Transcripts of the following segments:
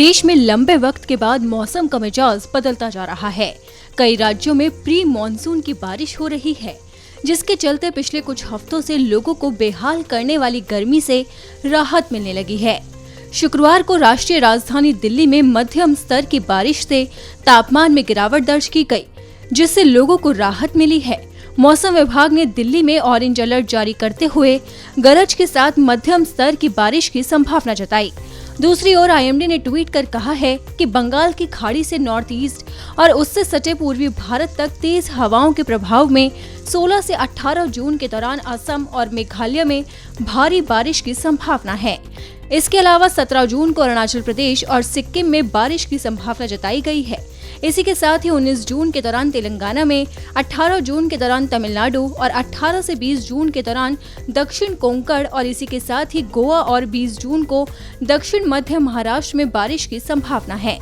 देश में लंबे वक्त के बाद मौसम का मिजाज बदलता जा रहा है। कई राज्यों में प्री मॉनसून की बारिश हो रही है, जिसके चलते पिछले कुछ हफ्तों से लोगों को बेहाल करने वाली गर्मी से राहत मिलने लगी है। शुक्रवार को राष्ट्रीय राजधानी दिल्ली में मध्यम स्तर की बारिश से तापमान में गिरावट दर्ज की गई, जिससे लोगों को राहत मिली है। मौसम विभाग ने दिल्ली में ऑरेंज अलर्ट जारी करते हुए गरज के साथ मध्यम स्तर की बारिश की संभावना जताई। दूसरी ओर आईएमडी ने ट्वीट कर कहा है कि बंगाल की खाड़ी से नॉर्थ ईस्ट और उससे सटे पूर्वी भारत तक तेज हवाओं के प्रभाव में 16 से 18 जून के दौरान असम और मेघालय में भारी बारिश की संभावना है। इसके अलावा 17 जून को अरुणाचल प्रदेश और सिक्किम में बारिश की संभावना जताई गई है। इसी के साथ ही 19 जून के दौरान तेलंगाना में, 18 जून के दौरान तमिलनाडु और 18 से 20 जून के दौरान दक्षिण कोंकण और इसी के साथ ही गोवा और 20 जून को दक्षिण मध्य महाराष्ट्र में बारिश की संभावना है।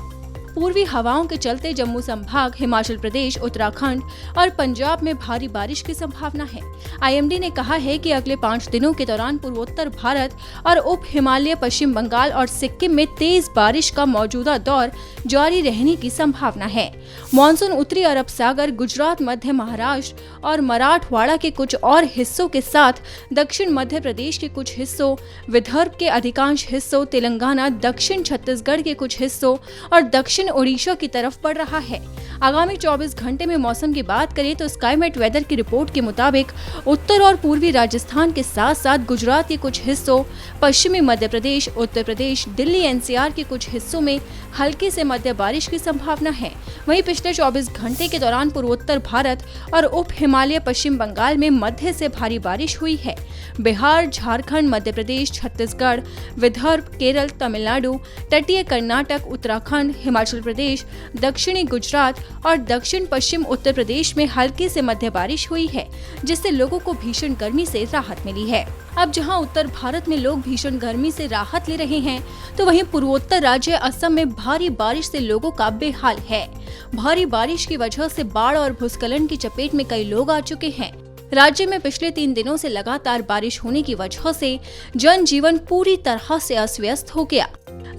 पूर्वी हवाओं के चलते जम्मू संभाग, हिमाचल प्रदेश, उत्तराखंड और पंजाब में भारी बारिश की संभावना है। आईएमडी ने कहा है कि अगले 5 दिनों के दौरान पूर्वोत्तर भारत और उप हिमालय, पश्चिम बंगाल और सिक्किम में तेज बारिश का मौजूदा दौर जारी रहने की संभावना है। मानसून उत्तरी अरब सागर, गुजरात, मध्य महाराष्ट्र और मराठवाड़ा के कुछ और हिस्सों के साथ दक्षिण मध्य प्रदेश के कुछ हिस्सों, विदर्भ के अधिकांश हिस्सों, तेलंगाना, दक्षिण छत्तीसगढ़ के कुछ हिस्सों और दक्षिण ओडिशा की तरफ बढ़ रहा है। आगामी 24 घंटे में मौसम की बात करें तो स्काईमेट वेदर की रिपोर्ट के मुताबिक उत्तर और पूर्वी राजस्थान के साथ साथ गुजरात के कुछ हिस्सों, पश्चिमी मध्य प्रदेश, उत्तर प्रदेश, दिल्ली, एनसीआर के कुछ हिस्सों में हल्की से मध्य बारिश की संभावना है। वहीं पिछले 24 घंटे के दौरान पूर्वोत्तर भारत और उप हिमालय, पश्चिम बंगाल में मध्य से भारी बारिश हुई है। बिहार, झारखंड, मध्य प्रदेश, छत्तीसगढ़, विदर्भ, केरल, तमिलनाडु, तटीय कर्नाटक, उत्तराखंड, हिमाचल प्रदेश, दक्षिणी गुजरात और दक्षिण पश्चिम उत्तर प्रदेश में हल्की से मध्य बारिश हुई है, जिससे लोगों को भीषण गर्मी से राहत मिली है। अब जहां उत्तर भारत में लोग भीषण गर्मी से राहत ले रहे हैं, तो वहीं पूर्वोत्तर राज्य असम में भारी बारिश से लोगों का बेहाल है। भारी बारिश की वजह से बाढ़ और भूस्खलन की चपेट में कई लोग आ चुके हैं। राज्य में पिछले 3 दिनों से लगातार बारिश होने की वजह से जनजीवन पूरी तरह से अस्त व्यस्त हो गया।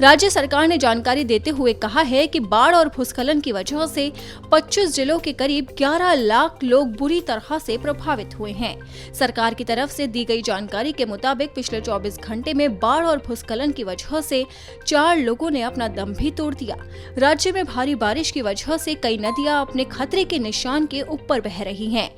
राज्य सरकार ने जानकारी देते हुए कहा है कि बाढ़ और भूस्खलन की वजह से 25 जिलों के करीब 11 लाख लोग बुरी तरह से प्रभावित हुए हैं। सरकार की तरफ से दी गई जानकारी के मुताबिक पिछले 24 घंटे में बाढ़ और भूस्खलन की वजह से 4 लोगों ने अपना दम भी तोड़ दिया। राज्य में भारी बारिश की वजह से कई नदियां अपने खतरे के निशान के ऊपर बह रही हैं।